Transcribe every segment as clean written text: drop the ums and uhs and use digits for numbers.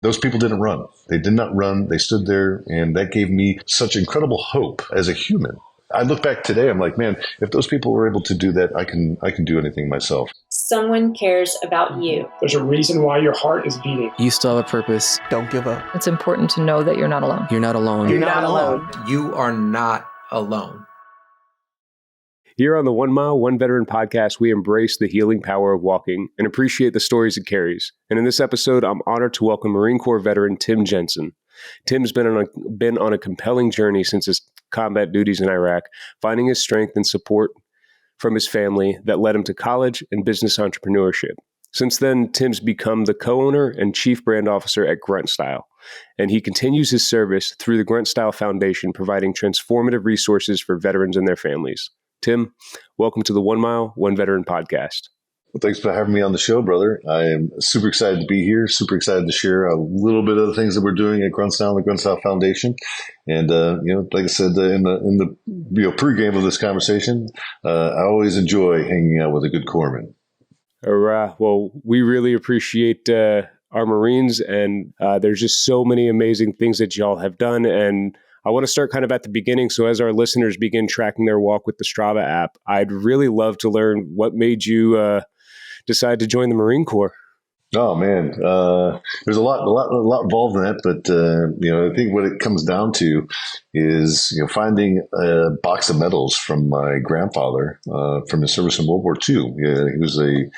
Those people didn't run. They did not run. They stood there, and that gave me such incredible hope as a human. I look back today, I'm like, man, if those people were able to do that, I can do anything myself. Someone cares about you. There's a reason why your heart is beating. You still have a purpose. Don't give up. It's important to know that you're not alone. You're not alone. You're not alone. You are not alone. Here on the 1 Mile, 1 Veteran podcast, we embrace the healing power of walking and appreciate the stories it carries. And in this episode, I'm honored to welcome Marine Corps veteran Tim Jensen. Tim's been on a compelling journey since his combat duties in Iraq, finding his strength and support from his family that led him to college and business entrepreneurship. Since then, Tim's become the co-owner and chief brand officer at Grunt Style, and he continues his service through the Grunt Style Foundation, providing transformative resources for veterans and their families. Tim, welcome to the 1 Mile, 1 Veteran podcast. Well, thanks for having me on the show, brother. I am super excited to be here, super excited to share a little bit of the things that we're doing at Grunt Style, the Grunt Style Foundation. And, like I said, in the pregame of this conversation, I always enjoy hanging out with a good corpsman. Well, we really appreciate our Marines, and there's just so many amazing things that y'all have done. And I want to start kind of at the beginning. So as our listeners begin tracking their walk with the Strava app, I'd really love to learn what made you decide to join the Marine Corps. Oh man, there's a lot involved in that, but I think what it comes down to is finding a box of medals from my grandfather from his service in World War II. He was a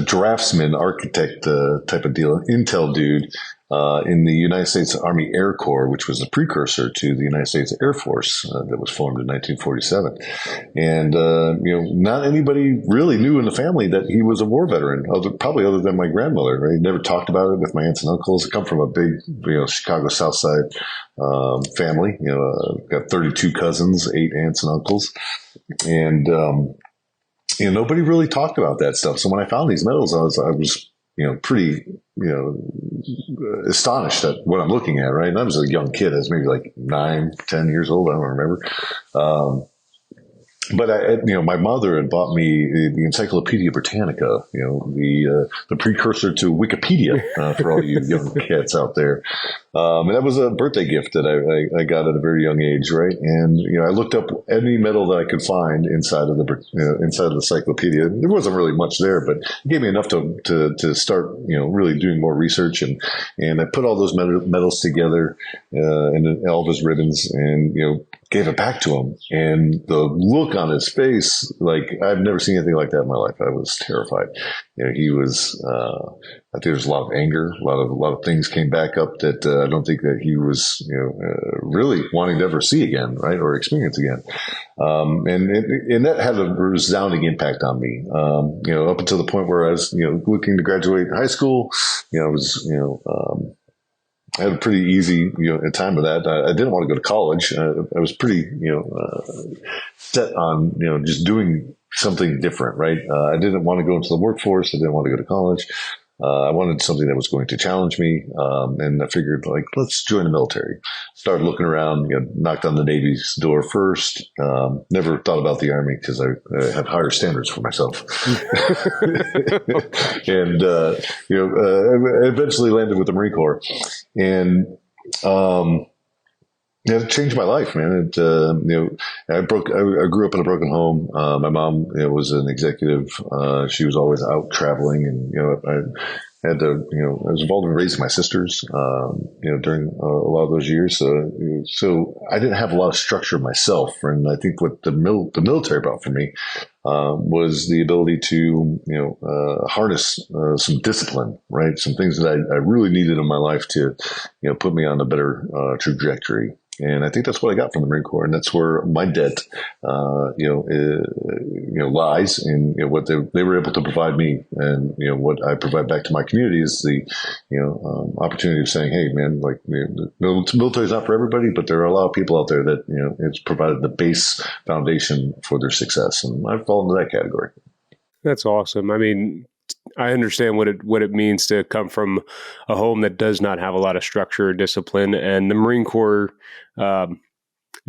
draftsman, architect type of deal, intel dude. In the United States Army Air Corps, which was a precursor to the United States Air Force that was formed in 1947. And, not anybody really knew in the family that he was a war veteran, probably other than my grandmother. Right? Never talked about it with my aunts and uncles. I come from a big, Chicago South Side family. Got 32 cousins, 8 aunts and uncles. And, nobody really talked about that stuff. So when I found these medals, I was pretty, astonished at what I'm looking at, right? And I was a young kid. I was maybe like 9, 10 years old. I don't remember. But my mother had bought me the Encyclopedia Britannica, the precursor to Wikipedia for all you young cats out there. And that was a birthday gift that I got at a very young age, right? And I looked up any medal that I could find inside of the encyclopedia. There wasn't really much there, but it gave me enough to start really doing more research, and I put all those medals together and all of his ribbons, and gave it back to him. And the look on his face, like I've never seen anything like that in my life. I was terrified. He was, I think there's a lot of anger, a lot of things came back up that I don't think that he was, really wanting to ever see again, right, or experience again. And that had a resounding impact on me. Up until the point where I was, looking to graduate high school. I had a pretty easy, time with that. I didn't want to go to college. I was pretty, set on, just doing something different, right? I didn't want to go into the workforce. I didn't want to go to college. I wanted something that was going to challenge me. And I figured, let's join the military. Started looking around, knocked on the Navy's door first. Never thought about the Army because I have higher standards for myself. And, I eventually landed with the Marine Corps. And, it changed my life, man. I grew up in a broken home. My mom, was an executive. She was always out traveling, and, I was involved in raising my sisters, during a lot of those years. So I didn't have a lot of structure myself. And I think what the military brought for me, was the ability to, harness, some discipline, right? Some things that I really needed in my life to, put me on a better, trajectory. And I think that's what I got from the Marine Corps, and that's where my debt, lies in what they were able to provide me, and what I provide back to my community is the opportunity of saying, hey, man, the military is not for everybody, but there are a lot of people out there that it's provided the base foundation for their success, and I fall into that category. That's awesome. I mean, I understand what it means to come from a home that does not have a lot of structure or discipline, and the Marine Corps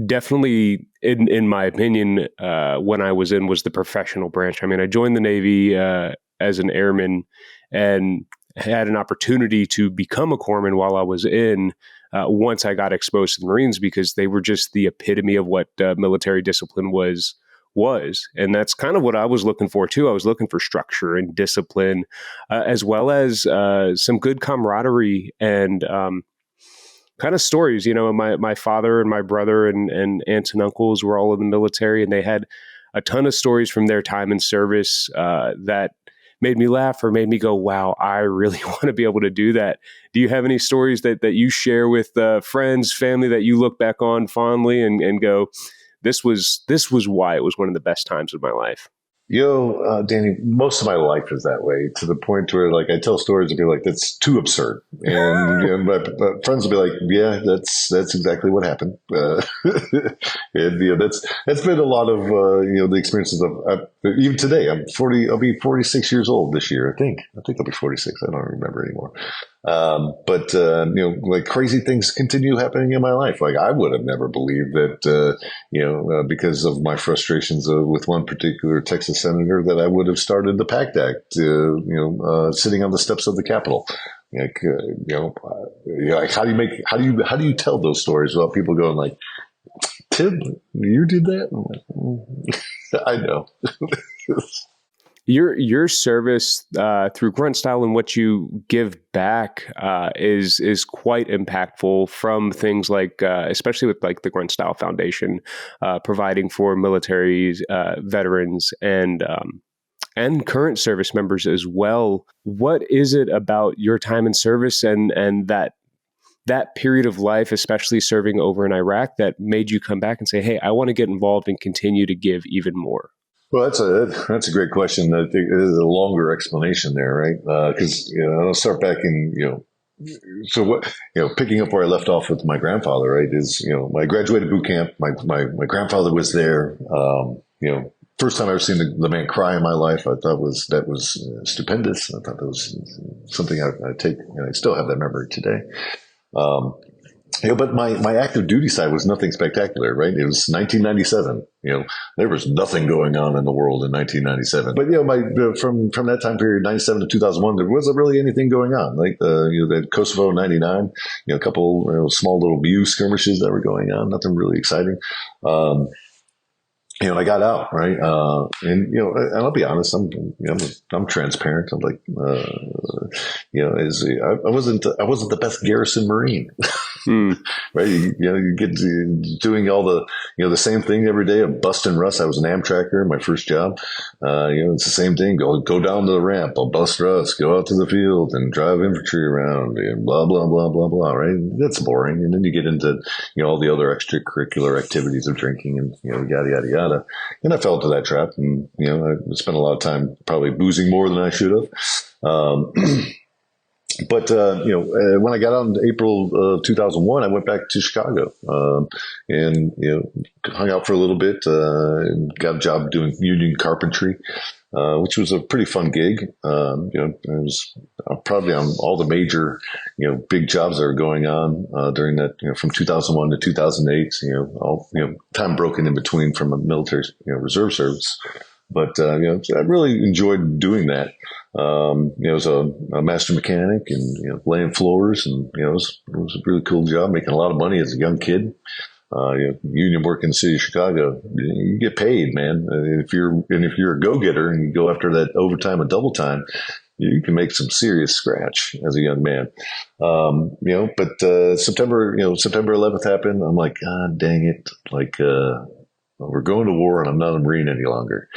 definitely, in my opinion, when I was in, was the professional branch. I mean, I joined the Navy as an airman, and had an opportunity to become a corpsman while I was in once I got exposed to the Marines, because they were just the epitome of what military discipline was. And that's kind of what I was looking for too. I was looking for structure and discipline, as well as some good camaraderie and kind of stories. My father and my brother and aunts and uncles were all in the military, and they had a ton of stories from their time in service that made me laugh or made me go, wow, I really want to be able to do that. Do you have any stories that you share with friends, family that you look back on fondly and go, this was why it was one of the best times of my life? Danny, most of my life is that way, to the point where like I tell stories and be like, that's too absurd. And my friends will be like, yeah, that's exactly what happened. And that's been a lot of, the experiences of, even today, I'll be 46 years old this year. I think I'll be 46. I don't remember anymore. But like crazy things continue happening in my life. Like I would have never believed that, because of my frustrations with one particular Texas senator, that I would have started the PACT Act, sitting on the steps of the Capitol. Like, how do you tell those stories without people going like, Tim, you did that? I'm like, I know. Your service through Grunt Style and what you give back is quite impactful, from things like, especially with like the Grunt Style Foundation, providing for military veterans and current service members as well. What is it about your time in service and that period of life, especially serving over in Iraq, that made you come back and say, hey, I want to get involved and continue to give even more? Well, that's a great question. I think it is a longer explanation there, right? Because I'll start back in so what picking up where I left off with my grandfather, right? Is I graduated boot camp. My grandfather was there. First time I ever seen the man cry in my life. I thought that was stupendous. I thought that was something I take. I still have that memory today. But my active duty side was nothing spectacular, right? It was 1997. There was nothing going on in the world in 1997. But from that time period, 97 to 2001, there wasn't really anything going on. Like that Kosovo 99, a couple small little BU skirmishes that were going on. Nothing really exciting. I got out, right? And I'll be honest, I'm transparent. I'm like, I wasn't the best garrison Marine, right? You get doing all the same thing every day of busting rust. I was an Amtracker, my first job. It's the same thing. Go down to the ramp. I'll bust rust. Go out to the field and drive infantry around and blah blah blah blah blah. Right? That's boring. And then you get into all the other extracurricular activities of drinking and yada yada yada. And I fell into that trap, and I spent a lot of time probably boozing more than I should have. But when I got out in April of 2001, I went back to Chicago and hung out for a little bit. Got a job doing union carpentry, which was a pretty fun gig. I was probably on all the major big jobs that were going on during that from 2001 to 2008. All time broken in between from a military reserve service. But I really enjoyed doing that. I was a master mechanic and laying floors, and it was a really cool job, making a lot of money as a young kid. Union work in the city of Chicago, you get paid, man. If you're a go-getter and you go after that overtime and double time, you can make some serious scratch as a young man. But September 11th happened. I'm like, God dang it. Like, we're going to war and I'm not a Marine any longer.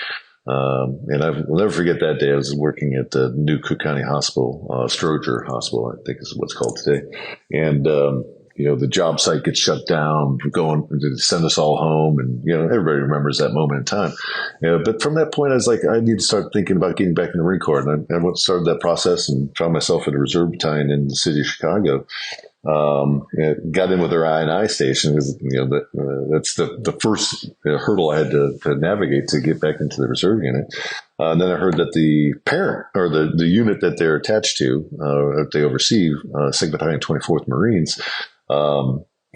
And I'll never forget that day. I was working at the new Cook County Hospital, Stroger Hospital, I think is what's called today. And, the job site gets shut down, going to send us all home. And, everybody remembers that moment in time. But from that point, I was like, I need to start thinking about getting back in the Marine Corps. And I started that process and found myself in a reserve battalion in the city of Chicago. Got in with their I&I station because that's the first hurdle I had to navigate to get back into the reserve unit. And then I heard that the parent or the unit that they're attached to, that they oversee, 2nd Battalion 24th Marines,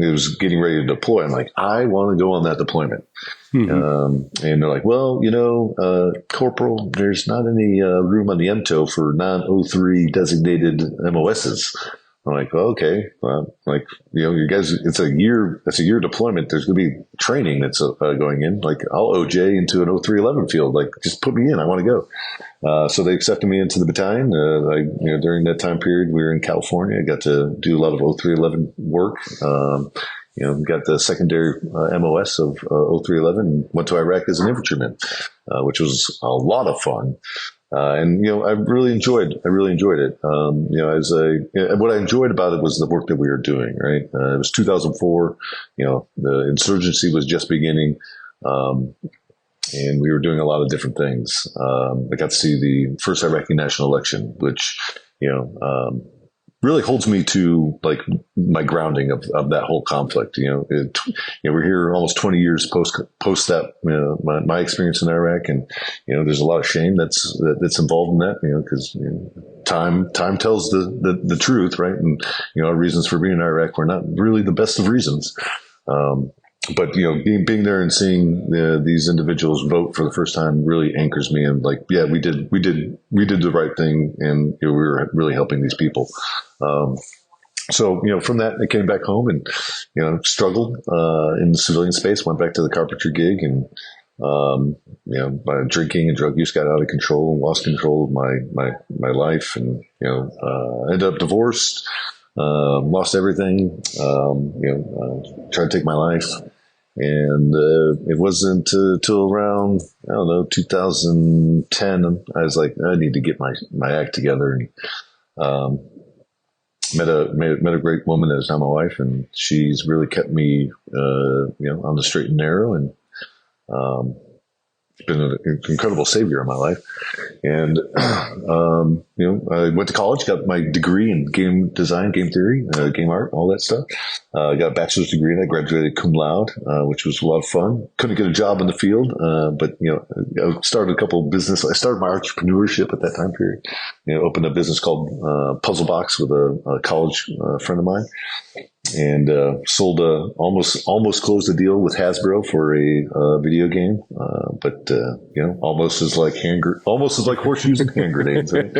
it was getting ready to deploy. I'm like, I want to go on that deployment. And they're like, well, Corporal, there's not any room on the MTO for non-03 designated MOSs. I'm like, well, okay. You guys, it's a year deployment. There's going to be training that's going in. Like, I'll OJ into an 0311 field. Like, just put me in. I want to go. So they accepted me into the battalion. During that time period, we were in California. I got to do a lot of 0311 work. Got the secondary MOS of 0311 and went to Iraq as an infantryman, which was a lot of fun. I really enjoyed it. What I enjoyed about it was the work that we were doing, right? It was 2004, the insurgency was just beginning. And we were doing a lot of different things. I got to see the first Iraqi national election, which, really holds me to like my grounding of that whole conflict. We're here almost 20 years post that, my experience in Iraq, and, there's a lot of shame that's involved in that, because time tells the truth, right? And, our reasons for being in Iraq were not really the best of reasons. But being there and seeing these individuals vote for the first time really anchors me. And like, yeah, we did the right thing, and we were really helping these people. So from that, I came back home and struggled in the civilian space. Went back to the carpentry gig, and my drinking and drug use got out of control and lost control of my life, and ended up divorced. Lost everything, tried to take my life. And it wasn't till around, 2010, I was like, I need to get my act together. And met a great woman that is now my wife, and she's really kept me, on the straight and narrow, and been an incredible savior in my life. And, I went to college, got my degree in game design, game theory, game art, all that stuff. Got a bachelor's degree, and I graduated cum laude, which was a lot of fun. Couldn't get a job in the field, but, I started a couple of business. I started my entrepreneurship at that time period. Opened a business called Puzzle Box with a college friend of mine. And sold almost closed a deal with Hasbro for a video game, but almost as like horseshoes and hand grenades. Right?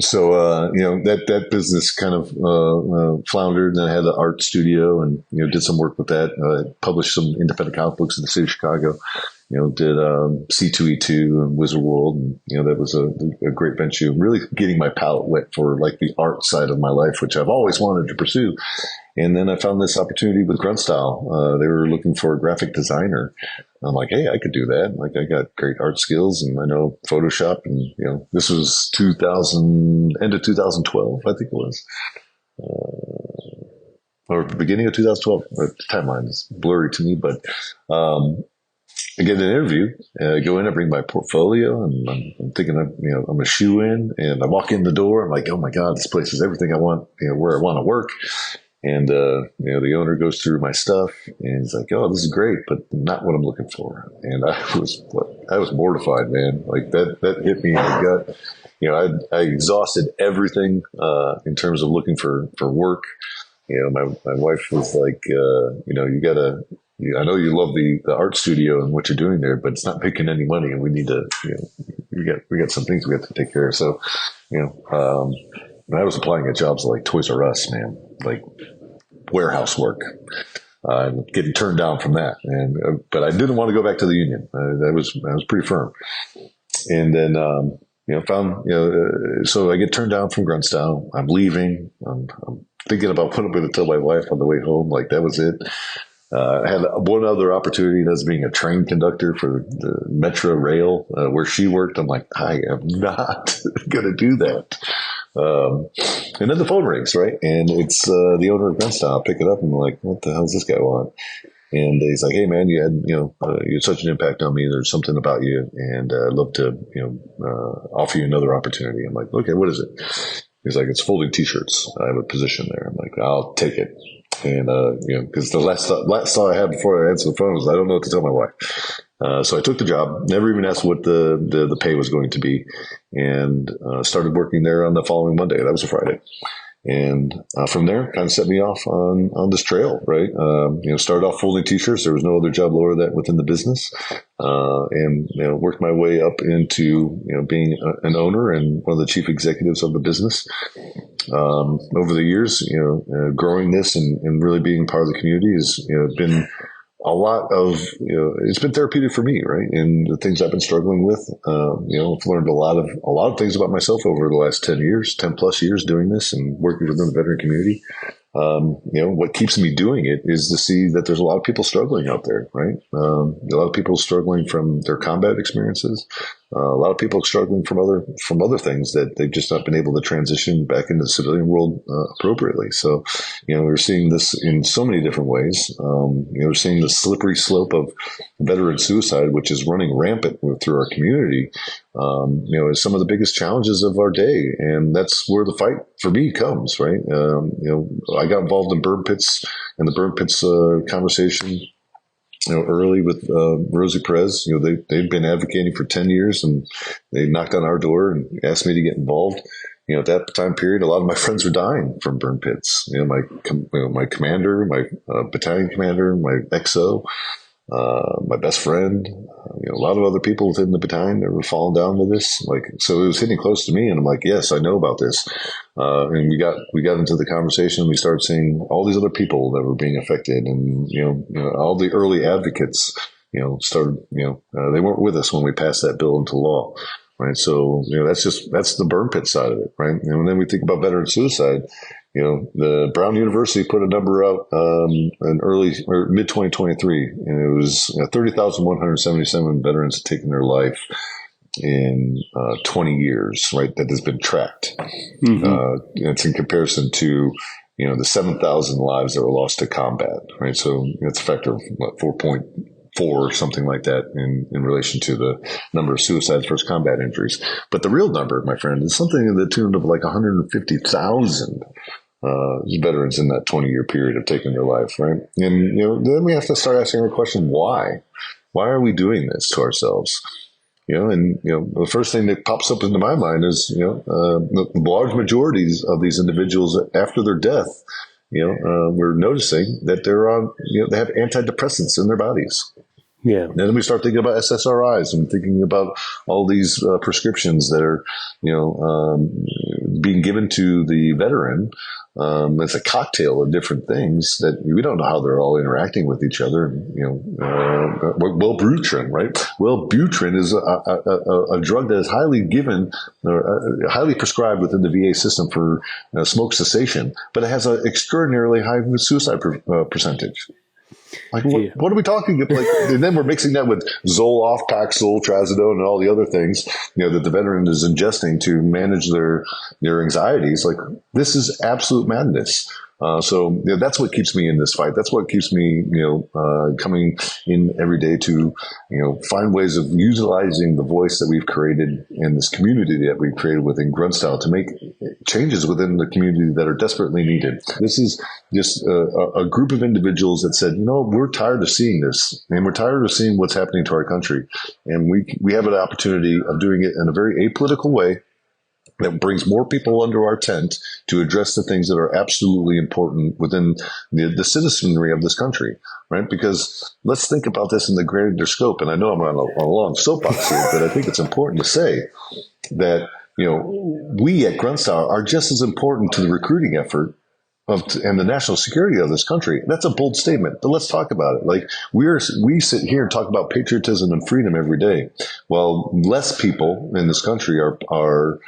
So that business kind of floundered, and I had an art studio, and did some work with that. Published some independent comic books in the city of Chicago. Did C2E2 and Wizard World, and that was a great venture. Really getting my palette wet for like the art side of my life, which I've always wanted to pursue. And then I found this opportunity with Grunt Style. They were looking for a graphic designer. I'm like, hey, I could do that. Like, I got great art skills, and I know Photoshop. And this was end of 2012, I think it was, or the beginning of 2012. The timeline is blurry to me, but I get an interview. I go in, I bring my portfolio, and I'm thinking, I'm a shoe in, and I walk in the door. I'm like, oh my God, this place is everything I want, where I want to work. And, the owner goes through my stuff, and he's like, oh, this is great, but not what I'm looking for. And I was mortified, man. Like that hit me in the gut. I exhausted everything, in terms of looking for work. My wife was like, you gotta, I know you love the art studio and what you're doing there, but it's not making any money, and we need to, we got some things we have to take care of. So, I was applying at jobs like Toys R Us, man, like warehouse work, getting turned down from that. But I didn't want to go back to the union. I was pretty firm. And then, so I get turned down from Grunt Style. I'm leaving. I'm thinking about what I'm going to tell my wife on the way home. Like, that was it. I had one other opportunity, that's being a train conductor for the Metro Rail, where she worked. I'm like, I am not going to do that. And then the phone rings, right? And it's the owner of Grunt Style. I pick it up, and I'm like, what the hell does this guy want? And he's like, hey, man, you had such an impact on me. There's something about you, and I'd love to offer you another opportunity. I'm like, okay, what is it? He's like, it's folding T-shirts. I have a position there. I'm like, I'll take it. And, because the last thought I had before I answered the phone was, I don't know what to tell my wife. So I took the job, never even asked what the pay was going to be, and started working there on the following Monday. That was a Friday. And from there, kind of set me off on this trail, right? Started off folding t-shirts. There was no other job lower that within the business, and worked my way up into being an owner and one of the chief executives of the business. Over the years, growing this and really being part of the community has been a lot of, it's been therapeutic for me, right? And the things I've been struggling with, I've learned a lot of things about myself over the last 10 plus years doing this and working within the veteran community. What keeps me doing it is to see that there's a lot of people struggling out there, right? A lot of people struggling from their combat experiences. A lot of people struggling from other things that they've just not been able to transition back into the civilian world appropriately. So, we're seeing this in so many different ways. We're seeing the slippery slope of veteran suicide, which is running rampant through our community. Is some of the biggest challenges of our day, and that's where the fight for me comes. Right? I got involved in the burn pits conversation. Early with Rosie Perez. They've been advocating for 10 years, and they knocked on our door and asked me to get involved. At that time period, a lot of my friends were dying from burn pits. My commander, my battalion commander, my XO, my best friend, a lot of other people within the battalion that were falling down to this. So it was hitting close to me, and I'm like, yes, I know about this. And we got into the conversation. We started seeing all these other people that were being affected, and all the early advocates, started. They weren't with us when we passed that bill into law, right? So that's the burn pit side of it, right? And then we think about veteran suicide. The Brown University put a number out in early or mid 2023, and it was 30,177 veterans had taken their life in 20 years, right? That has been tracked. Mm-hmm. It's in comparison to the 7,000 lives that were lost to combat, right? So it's a factor of 4.4 or something like that in relation to the number of suicides versus combat injuries. But the real number, my friend, is something in the tune of like 150,000 veterans in that 20-year period have taken their life, right? And then we have to start asking the question, why? Why are we doing this to ourselves? The first thing that pops up into my mind is, the large majorities of these individuals after their death, we're noticing that they're on, they have antidepressants in their bodies. Yeah. And then we start thinking about SSRIs and thinking about all these prescriptions that are, being given to the veteran. It's a cocktail of different things that we don't know how they're all interacting with each other. Wellbutrin, right? Wellbutrin is a drug that is highly given or highly prescribed within the VA system for smoke cessation, but it has an extraordinarily high suicide percentage. What are we talking about? And then we're mixing that with Zoloft, Paxil, Trazodone, and all the other things, that the veteran is ingesting to manage their anxieties. This is absolute madness. So that's what keeps me in this fight. That's what keeps me, coming in every day to, find ways of utilizing the voice that we've created in this community that we've created within Grunt Style to make changes within the community that are desperately needed. This is just a group of individuals that said, we're tired of seeing this, and we're tired of seeing what's happening to our country. And we have an opportunity of doing it in a very apolitical way that brings more people under our tent to address the things that are absolutely important within the citizenry of this country, right? Because let's think about this in the greater scope. And I know I'm on a long soapbox here, but I think it's important to say that, we at Grunt Style are just as important to the recruiting effort and the national security of this country. That's a bold statement, but let's talk about it. We sit here and talk about patriotism and freedom every day. Well, less people in this country are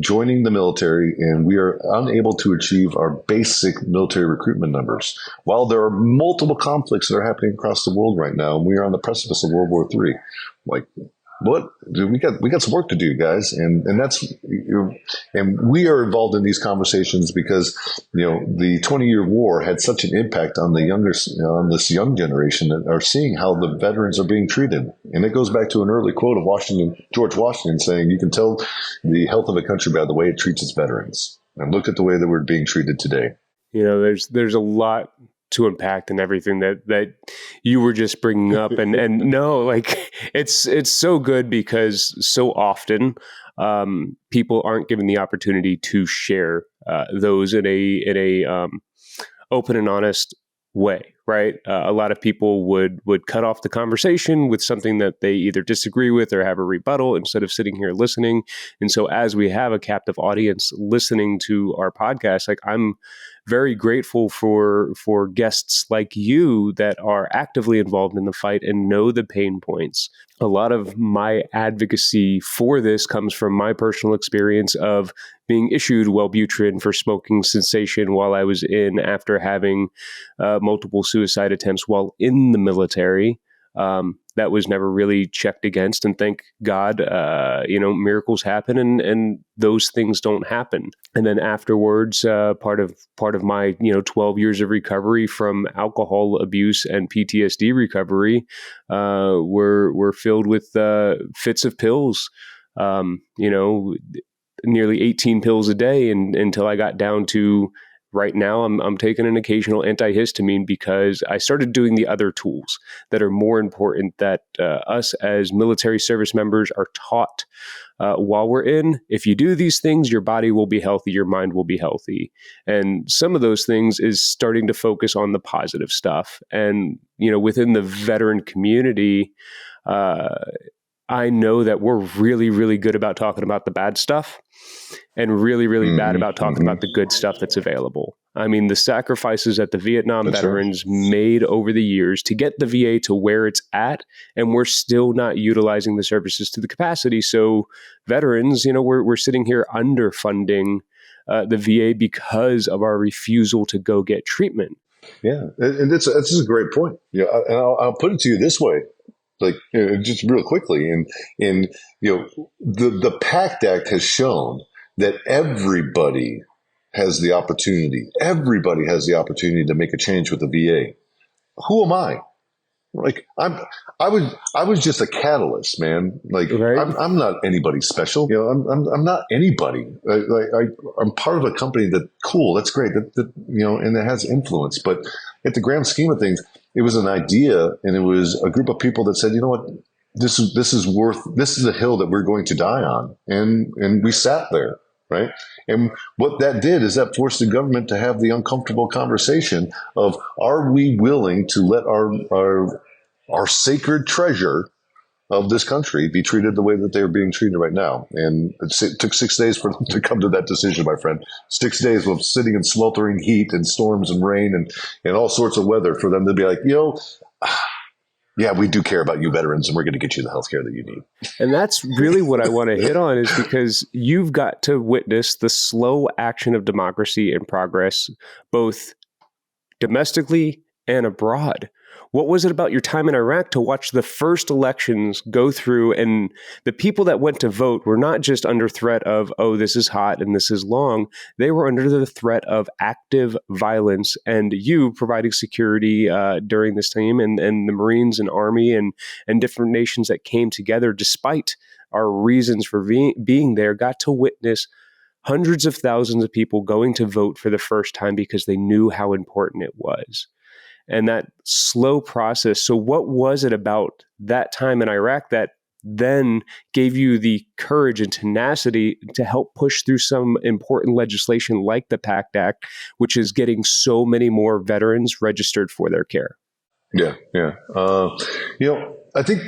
joining the military, and we are unable to achieve our basic military recruitment numbers. While there are multiple conflicts that are happening across the world right now, and we are on the precipice of World War III. What we got some work to do, guys, and that's and we are involved in these conversations because the 20-year war had such an impact on on this young generation that are seeing how the veterans are being treated, and it goes back to an early quote of George Washington saying, "You can tell the health of a country by the way it treats its veterans." And look at the way that we're being treated today. There's a lot to unpack and everything that you were just bringing up. And no, it's so good because so often people aren't given the opportunity to share those in a open and honest way, right? A lot of people would cut off the conversation with something that they either disagree with or have a rebuttal instead of sitting here listening. And so as we have a captive audience listening to our podcast, like I'm very grateful for guests like you that are actively involved in the fight and know the pain points. A lot of my advocacy for this comes from my personal experience of being issued Wellbutrin for smoking cessation while I was in after having multiple suicide attempts while in the military. That was never really checked against, and thank God, miracles happen, and those things don't happen. And then afterwards, part of my 12 years of recovery from alcohol abuse and PTSD recovery were filled with fits of pills. Nearly 18 pills a day, and until I got down to. Right now, I'm taking an occasional antihistamine because I started doing the other tools that are more important that us as military service members are taught while we're in. If you do these things, your body will be healthy, your mind will be healthy. And some of those things is starting to focus on the positive stuff. And, within the veteran community, I know that we're really, really good about talking about the bad stuff and really, really bad about talking about the good stuff that's available. I mean, the sacrifices that the Vietnam veterans made over the years to get the VA to where it's at, and we're still not utilizing the services to the capacity. So veterans, we're sitting here underfunding the VA because of our refusal to go get treatment. Yeah, and this is a great point. And I'll put it to you this way. Like just real quickly, and the PACT Act has shown that everybody has the opportunity. Everybody has the opportunity to make a change with the VA. Who am I? Like I was just a catalyst, man. Like right. I'm not anybody special. I'm not anybody. I'm part of a company that cool. That's great. That and it has influence. But at the grand scheme of things, it was an idea, and it was a group of people that said, you know what, this is a hill that we're going to die on, and we sat there, right? And what that did is that forced the government to have the uncomfortable conversation of, are we willing to let our sacred treasure of this country be treated the way that they're being treated right now? And it took 6 days for them to come to that decision, my friend. 6 days of sitting in sweltering heat and storms and rain and all sorts of weather for them to be like, yeah, we do care about you veterans, and we're going to get you the health care that you need. And that's really what I want to hit on, is because you've got to witness the slow action of democracy and progress, both domestically and abroad. What was it about your time in Iraq to watch the first elections go through, and the people that went to vote were not just under threat of, oh, this is hot and this is long. They were under the threat of active violence, and you providing security during this time, and the Marines and Army and different nations that came together despite our reasons for being there, got to witness hundreds of thousands of people going to vote for the first time because they knew how important it was. And that slow process. So what was it about that time in Iraq that then gave you the courage and tenacity to help push through some important legislation like the PACT Act, which is getting so many more veterans registered for their care? Yeah. I think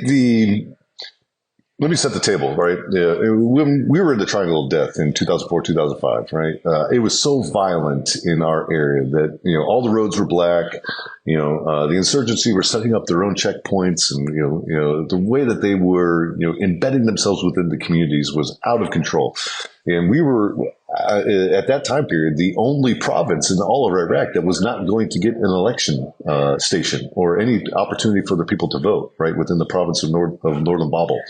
let me set the table, right? When we were in the Triangle of Death in 2004, 2005, right? It was so violent in our area that, all the roads were black. The insurgency were setting up their own checkpoints, and, the way that they were, embedding themselves within the communities was out of control. And we were, at that time period, the only province in all of Iraq that was not going to get an election station or any opportunity for the people to vote, right, within the province of Northern Babel.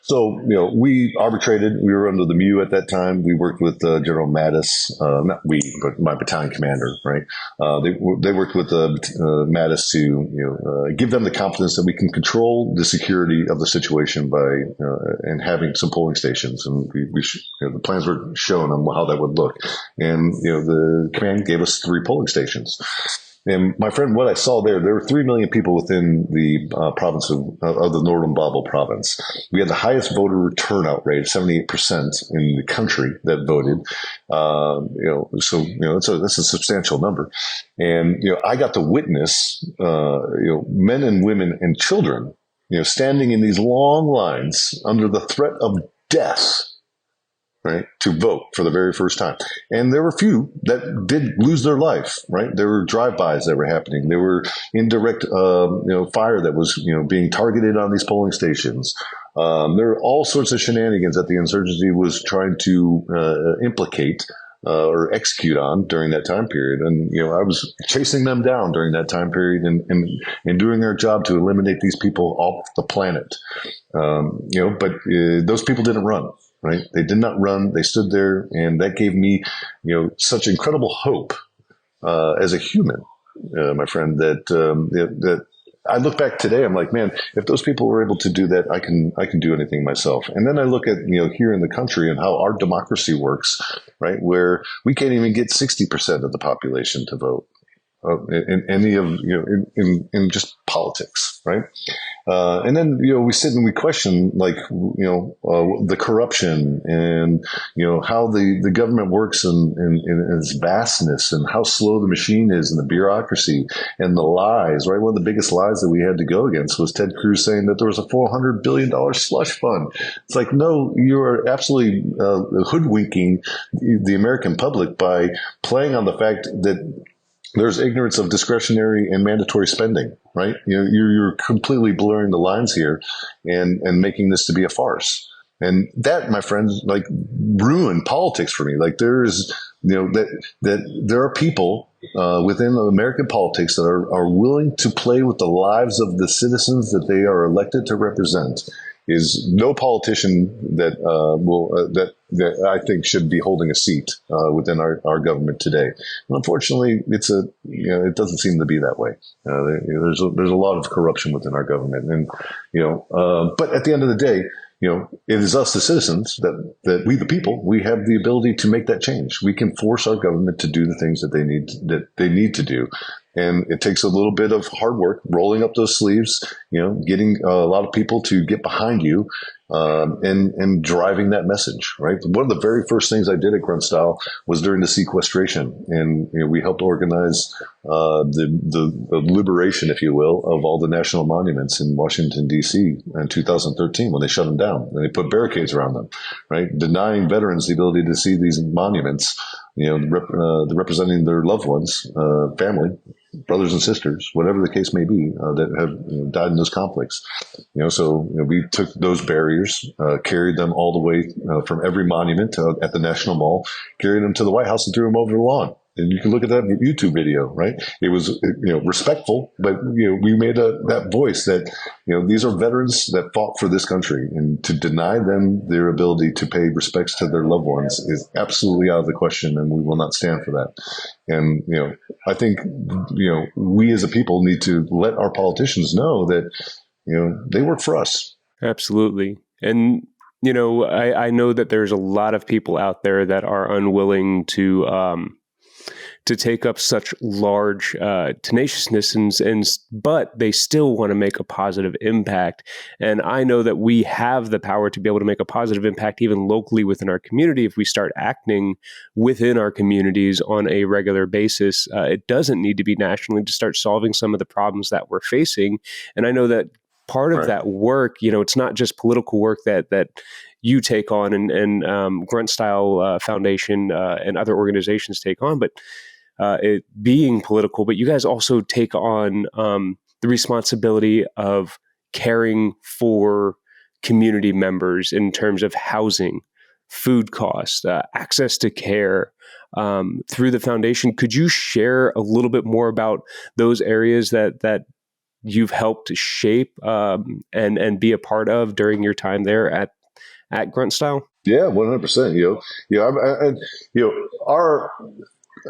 So, we arbitrated. We were under the MU at that time. We worked with General Mattis, not we, but my battalion commander, right? They worked with Mattis to, give them the confidence that we can control the security of the situation by, and having some polling stations. And the plans were shown on how that would look. And, the command gave us 3 polling stations. And my friend, what I saw there were 3 million people within the province of the Northern Babel province. We had the highest voter turnout rate, 78% in the country that voted. That's a substantial number. And, I got to witness, men and women and children, standing in these long lines under the threat of death, right, to vote for the very first time. And there were few that did lose their life, right? There were drive-bys that were happening. There were indirect, fire that was, being targeted on these polling stations. There were all sorts of shenanigans that the insurgency was trying to implicate or execute on during that time period. And, I was chasing them down during that time period and doing our job to eliminate these people off the planet. But those people didn't run. Right? They did not run. They stood there, and that gave me, such incredible hope as a human, my friend. That I look back today, I'm like, man, if those people were able to do that, I can do anything myself. And then I look at here in the country and how our democracy works, right? Where we can't even get 60% of the population to vote in any of in just politics, right? And then, we sit and we question, like, the corruption and, how the government works in its vastness and how slow the machine is and the bureaucracy and the lies, right? One of the biggest lies that we had to go against was Ted Cruz saying that there was a $400 billion slush fund. It's like, no, you are absolutely hoodwinking the American public by playing on the fact that there's ignorance of discretionary and mandatory spending, right? You're completely blurring the lines here and making this to be a farce. And that, my friends, like, ruined politics for me. Like, there is, that there are people within American politics that are willing to play with the lives of the citizens that they are elected to represent. Is no politician that that I think should be holding a seat within our government today. And unfortunately, it doesn't seem to be that way. There's a lot of corruption within our government, and but at the end of the day, it is us, the citizens, that we, the people, we have the ability to make that change. We can force our government to do the things that they need to do. And it takes a little bit of hard work, rolling up those sleeves, getting a lot of people to get behind you, and driving that message, right? One of the very first things I did at Grunt Style was during the sequestration. And we helped organize the liberation, if you will, of all the national monuments in Washington, D.C. in 2013 when they shut them down. And they put barricades around them, right? Denying veterans the ability to see these monuments, representing their loved ones, family, brothers and sisters, whatever the case may be, that have died in those conflicts. So we took those barriers, carried them all the way from every monument at the National Mall, carried them to the White House and threw them over the lawn. And you can look at that YouTube video, right? It was, respectful, but, we made that voice that, these are veterans that fought for this country, and to deny them their ability to pay respects to their loved ones is absolutely out of the question, and we will not stand for that. And, I think, we as a people need to let our politicians know that, they work for us. Absolutely. And, I know that there's a lot of people out there that are unwilling to take up such large tenaciousness, but they still want to make a positive impact. And I know that we have the power to be able to make a positive impact even locally within our community if we start acting within our communities on a regular basis. It doesn't need to be nationally to start solving some of the problems that we're facing. And I know that part of that work, it's not just political work that you take on and Grunt Style Foundation and other organizations take on, but it being political, but you guys also take on the responsibility of caring for community members in terms of housing, food costs, access to care through the foundation. Could you share a little bit more about those areas that you've helped shape and be a part of during your time there at Grunt Style? Yeah, 100%. Our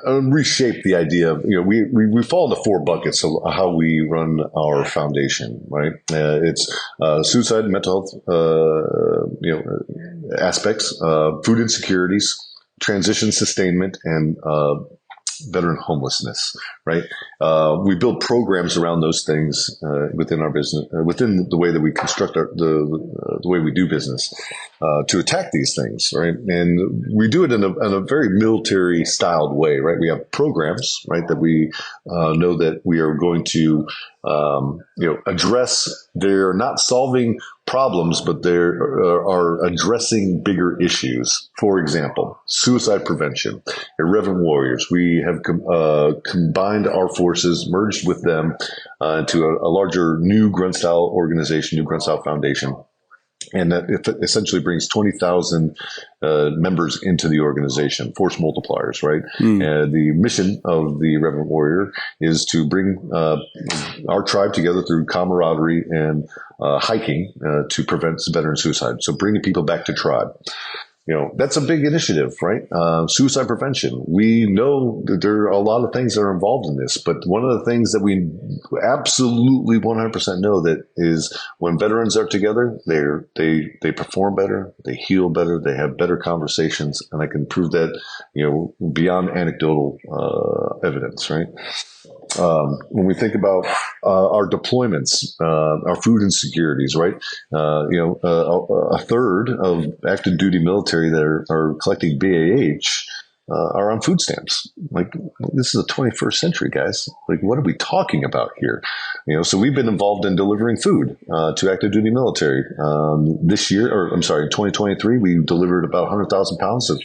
reshape the idea of, we fall into 4 buckets of how we run our foundation, right? It's suicide and mental health, aspects, food insecurities, transition sustainment, and veteran homelessness, right? we build programs around those things within our business, within the way that we construct the way we do business to attack these things, right? And we do it in a very military styled way, right? We have programs, right, that we know that we are going to address. They're not solving problems, but they are addressing bigger issues. For example, suicide prevention. Irreverent Warriors. We have combined our forces, merged with them into a larger new Grunt Style organization, new Grunt Style Foundation. And that essentially brings 20,000 members into the organization, force multipliers, right? The mission of the Reverend Warrior is to bring our tribe together through camaraderie and hiking to prevent veteran suicide. So bringing people back to tribe. That's a big initiative, right? Suicide prevention. We know that there are a lot of things that are involved in this, but one of the things that we absolutely 100% know that is when veterans are together, they perform better, they heal better, they have better conversations, and I can prove that, beyond anecdotal evidence, right? When we think about our deployments, our food insecurities, right? A third of active duty military that are collecting BAH are on food stamps. Like, this is the 21st century, guys. Like, what are we talking about here? So we've been involved in delivering food to active duty military. This year, in 2023, we delivered about 100,000 pounds of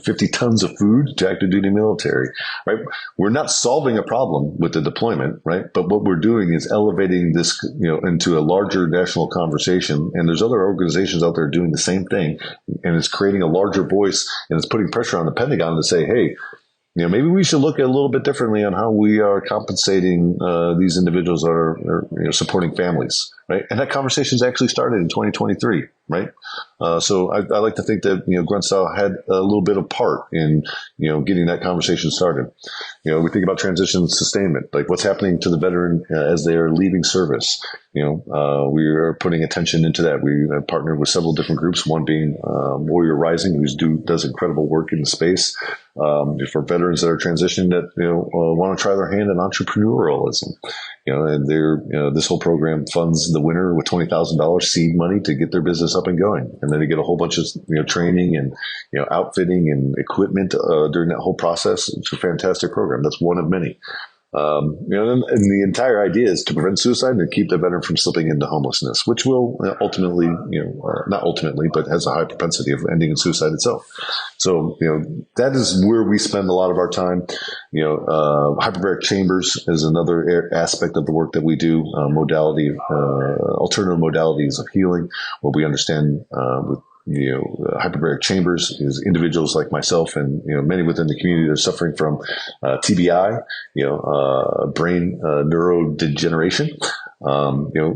50 tons of food to active duty military, right? We're not solving a problem with the deployment, right? But what we're doing is elevating this, into a larger national conversation. And there's other organizations out there doing the same thing, and it's creating a larger voice, and it's putting pressure on the Pentagon to say, hey, maybe we should look at a little bit differently on how we are compensating these individuals that are supporting families, right? And that conversation's actually started in 2023, right? So I like to think that Grunt Style had a little bit of part in getting that conversation started. We think about transition sustainment, like what's happening to the veteran as they are leaving service. We are putting attention into that. We have partnered with several different groups, one being Warrior Rising, who does incredible work in the space for veterans that are transitioning that want to try their hand in entrepreneurialism. And this whole program funds the winner with $20,000 seed money to get their business up and going, and then they get a whole bunch of training and outfitting and equipment during that whole process. It's a fantastic program. That's one of many. And the entire idea is to prevent suicide and to keep the veteran from slipping into homelessness, which will ultimately, not ultimately, but has a high propensity of ending in suicide itself. So, that is where we spend a lot of our time. Hyperbaric chambers is another aspect of the work that we do, alternative modalities of healing, what we understand with hyperbaric chambers is individuals like myself and many within the community that are suffering from TBI, brain neurodegeneration.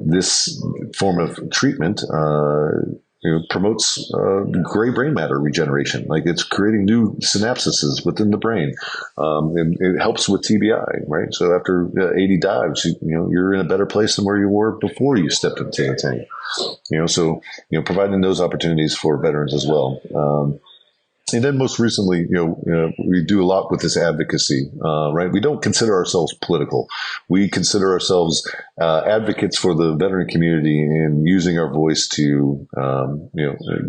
This form of treatment promotes gray brain matter regeneration. Like, it's creating new synapses within the brain. It helps with TBI, right? So after 80 dives, you're in a better place than where you were before you stepped into the tank. So providing those opportunities for veterans as well. And then most recently, we do a lot with this advocacy, right? We don't consider ourselves political. We consider ourselves advocates for the veteran community and using our voice to,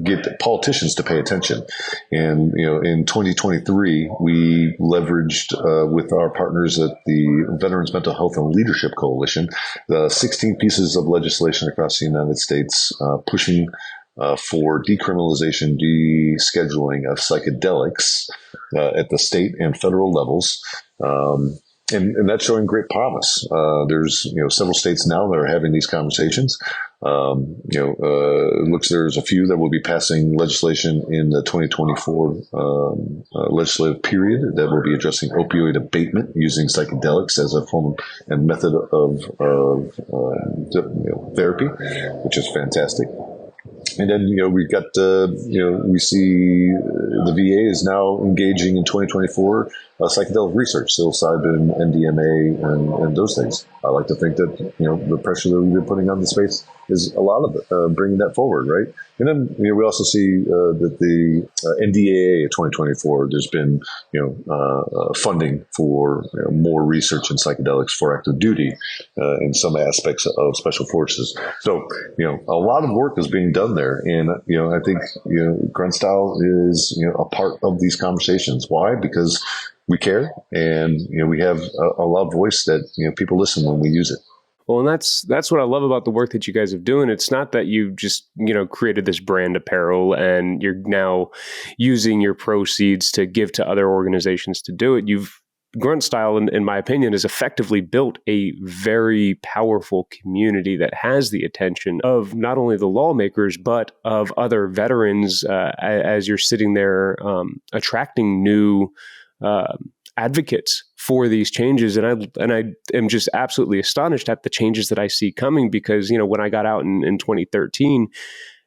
get politicians to pay attention. And, in 2023, we leveraged with our partners at the Veterans Mental Health and Leadership Coalition, 16 pieces of legislation across the United States pushing for decriminalization, descheduling of psychedelics at the state and federal levels. And that's showing great promise. There's, several states now that are having these conversations. It looks there's a few that will be passing legislation in the 2024 legislative period that will be addressing opioid abatement using psychedelics as a form and method of therapy, which is fantastic. And then, we've got, we see the VA is now engaging in 2024 psychedelic research, psilocybin, NDMA, and those things. I like to think that, the pressure that we've been putting on the space is a lot of it, bringing that forward, right? And then, we also see that the NDAA 2024, there's been, funding for more research in psychedelics for active duty in some aspects of special forces. So, a lot of work is being done there. And, I think, Grunt Style is, a part of these conversations. Why? Because we care, and, we have a loud voice that, people listen when we use it. Well, and that's what I love about the work that you guys have doing. It's not that you just, created this brand apparel and you're now using your proceeds to give to other organizations to do it. Grunt Style, in my opinion, has effectively built a very powerful community that has the attention of not only the lawmakers, but of other veterans as you're sitting there attracting new advocates for these changes. And I am just absolutely astonished at the changes that I see coming, because, when I got out in 2013,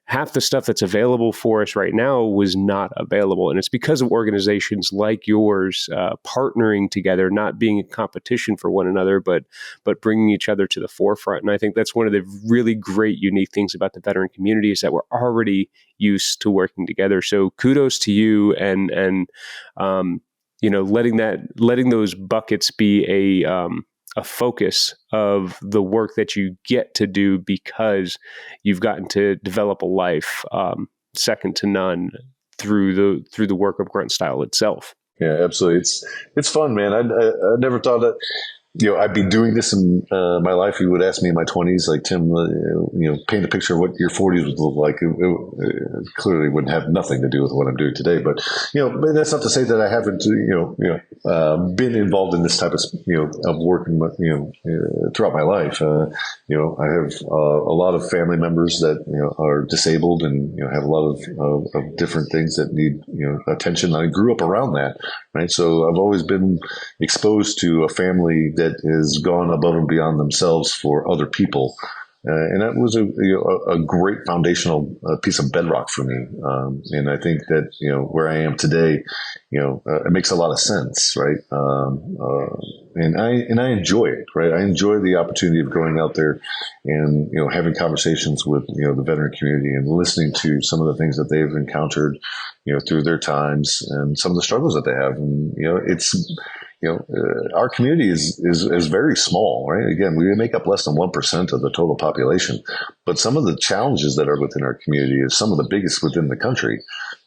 half the stuff that's available for us right now was not available. And it's because of organizations like yours partnering together, not being in competition for one another, but bringing each other to the forefront. And I think that's one of the really great, unique things about the veteran community, is that we're already used to working together. So kudos to you, and letting those buckets be a focus of the work that you get to do, because you've gotten to develop a life second to none through the work of Grunt Style itself. Yeah, absolutely. It's fun, man. I never thought that, I'd be doing this in my life. You would ask me in my 20s, like, Tim, paint a picture of what your 40s would look like. It clearly wouldn't have nothing to do with what I'm doing today. But, but that's not to say that I haven't, been involved in this type of work, throughout my life. I have a lot of family members that, are disabled and, have a lot of different things that need, attention. I grew up around that, right? So I've always been exposed to a family that has gone above and beyond themselves for other people. And that was a great foundational piece of bedrock for me. And I think that, where I am today, it makes a lot of sense, right? And I enjoy it, right? I enjoy the opportunity of going out there and, having conversations with, the veteran community and listening to some of the things that they've encountered, through their times and some of the struggles that they have. And, our community is very small, right? Again, we make up less than 1% of the total population, but some of the challenges that are within our community is some of the biggest within the country.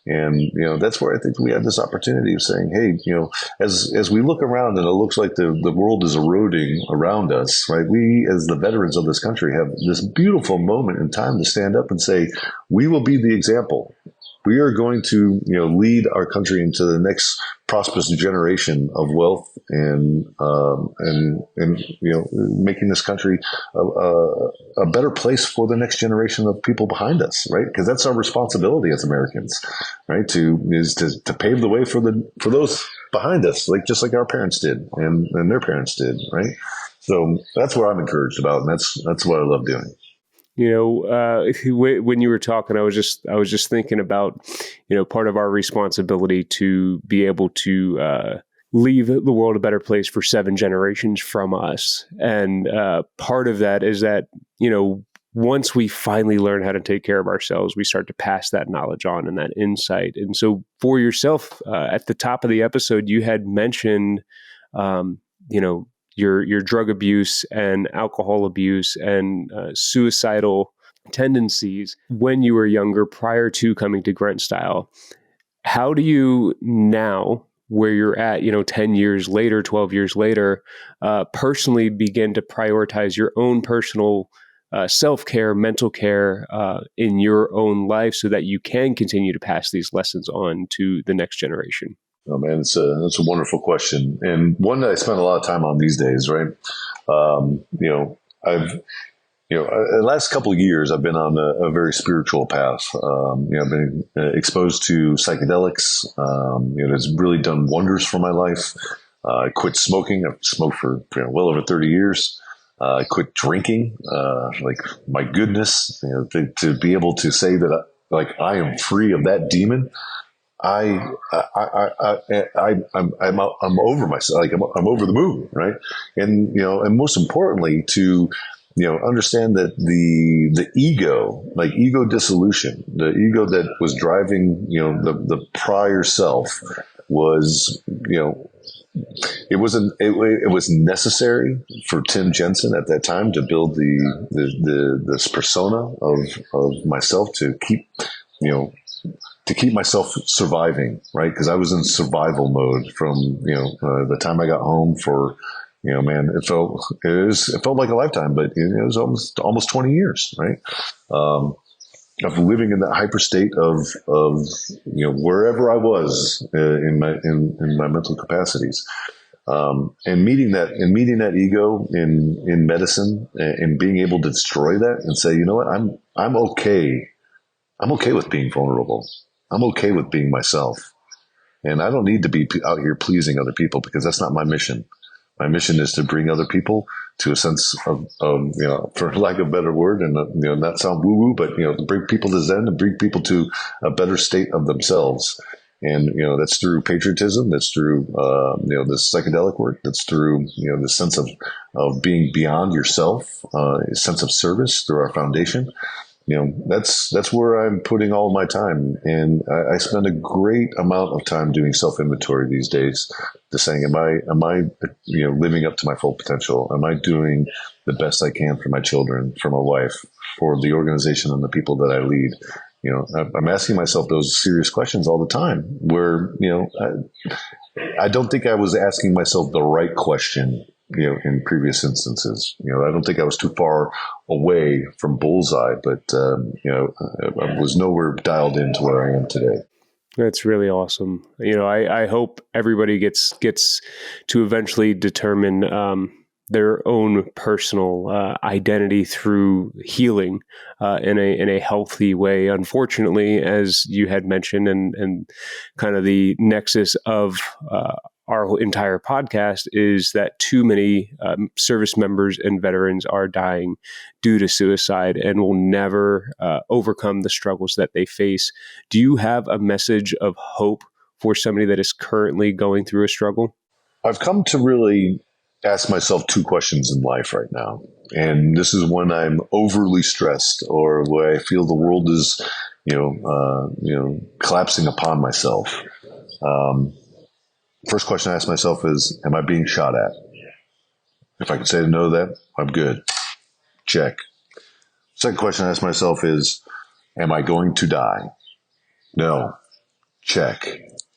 And, that's where I think we have this opportunity of saying, hey, as we look around and it looks like the world is eroding around us, right? We, as the veterans of this country, have this beautiful moment in time to stand up and say, we will be the example. We are going to, lead our country into the next prosperous generation of wealth and making this country a better place for the next generation of people behind us, right? Because that's our responsibility as Americans, right? To pave the way for those behind us, just like our parents did and their parents did, right? So that's what I'm encouraged about, and that's what I love doing. When you were talking, I was just thinking about, part of our responsibility to be able to leave the world a better place for 7 generations from us. And part of that is that, once we finally learn how to take care of ourselves, we start to pass that knowledge on and that insight. And so for yourself, at the top of the episode, you had mentioned, your drug abuse and alcohol abuse and suicidal tendencies when you were younger, prior to coming to Grunt Style. How do you now, where you're at, 10 years later, 12 years later, personally begin to prioritize your own personal self-care, mental care in your own life, so that you can continue to pass these lessons on to the next generation? Oh man, it's a wonderful question, and one that I spend a lot of time on these days. Right, the last couple of years I've been on a very spiritual path. I've been exposed to psychedelics. It's really done wonders for my life. I quit smoking. I've smoked for well over 30 years. I quit drinking. My goodness, to be able to say that I am free of that demon. I'm over myself. Like I'm over the moon, right? And and most importantly, to understand that the ego, like ego dissolution, the ego that was driving the prior self was it was necessary for Tim Jensen at that time to build this persona of myself to keep myself surviving, right? Because I was in survival mode from the time I got home for man, it felt like a lifetime, but it was almost 20 years, right? Of living in that hyper state of wherever I was in my mental capacities, and meeting that ego in medicine, and being able to destroy that and say, you know what, I'm okay. I'm okay with being vulnerable. I'm okay with being myself, and I don't need to be out here pleasing other people because that's not my mission. My mission is to bring other people to a sense of for lack of a better word, and not sound woo woo, but to bring people to Zen and bring people to a better state of themselves. And that's through patriotism. That's through this psychedelic work. That's through the sense of being beyond yourself, a sense of service through our foundation. That's where I'm putting all my time. And I spend a great amount of time doing self-inventory these days, to saying, am I living up to my full potential? Am I doing the best I can for my children, for my wife, for the organization and the people that I lead? I'm asking myself those serious questions all the time, where, I don't think I was asking myself the right question in previous instances. I don't think I was too far away from bullseye, but, I was nowhere dialed into where I am today. That's really awesome. I hope everybody gets to eventually determine their own personal identity through healing in a healthy way. Unfortunately, as you had mentioned, and kind of the nexus of our entire podcast is that too many service members and veterans are dying due to suicide and will never overcome the struggles that they face. Do you have a message of hope for somebody that is currently going through a struggle? I've come to really ask myself two questions in life right now. And this is when I'm overly stressed or where I feel the world is, collapsing upon myself. First question I ask myself is, am I being shot at? If I can say no to that, I'm good. Check. Second question I ask myself is, am I going to die? No. Check.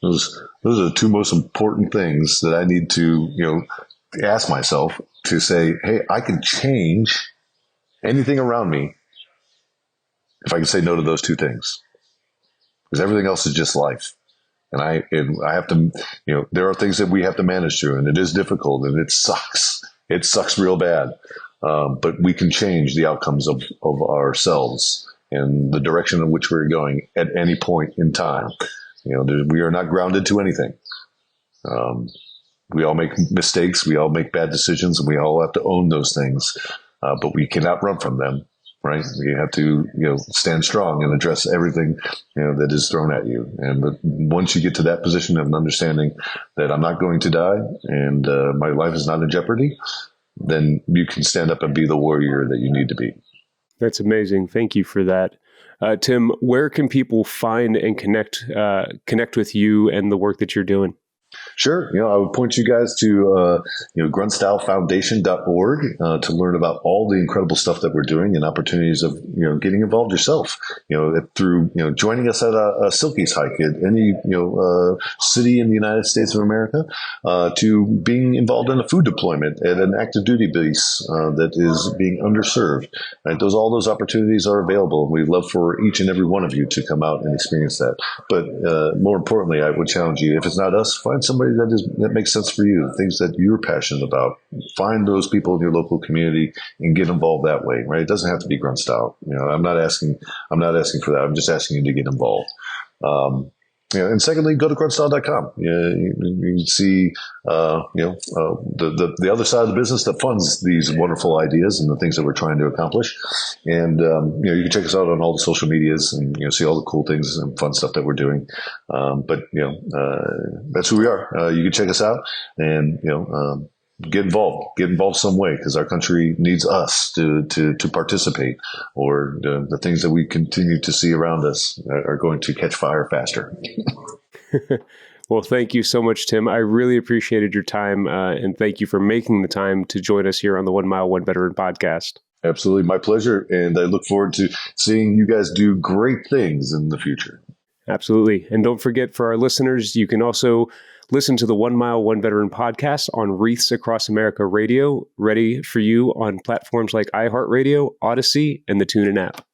Those are the two most important things that I need to, ask myself to say, hey, I can change anything around me if I can say no to those two things. Because everything else is just life. And I have to, there are things that we have to manage through, and it is difficult and it sucks. It sucks real bad. But we can change the outcomes of ourselves and the direction in which we're going at any point in time. We are not grounded to anything. We all make mistakes. We all make bad decisions, and we all have to own those things. But we cannot run from them. Right. You have to, stand strong and address everything, that is thrown at you. And once you get to that position of an understanding that I'm not going to die and my life is not in jeopardy, then you can stand up and be the warrior that you need to be. That's amazing. Thank you for that. Tim, where can people find and connect with you and the work that you're doing? Sure. I would point you guys to, gruntstylefoundation.org to learn about all the incredible stuff that we're doing and opportunities of, getting involved yourself, through, joining us at a Silkies hike at any, city in the United States of America, to being involved in a food deployment at an active duty base that is being underserved. Right? All those opportunities are available. We'd love for each and every one of you to come out and experience that. But more importantly, I would challenge you, if it's not us, find somebody that makes sense for you, things that you're passionate about. Find those people in your local community and get involved that way, right? It doesn't have to be Grunt Style. I'm not asking for that. I'm just asking you to get involved. And secondly, go to gruntstyle.com. You see, the other side of the business that funds these wonderful ideas and the things that we're trying to accomplish. And, you can check us out on all the social medias and, see all the cool things and fun stuff that we're doing. That's who we are. You can check us out and, get involved some way, because our country needs us to participate, or the things that we continue to see around us are going to catch fire faster. Well, thank you so much, Tim. I really appreciated your time, and thank you for making the time to join us here on the 1 Mile, 1 Veteran podcast. Absolutely. My pleasure. And I look forward to seeing you guys do great things in the future. Absolutely. And don't forget, for our listeners, you can also listen to the 1 Mile, 1 Veteran podcast on Wreaths Across America Radio, ready for you on platforms like iHeartRadio, Odyssey, and the TuneIn app.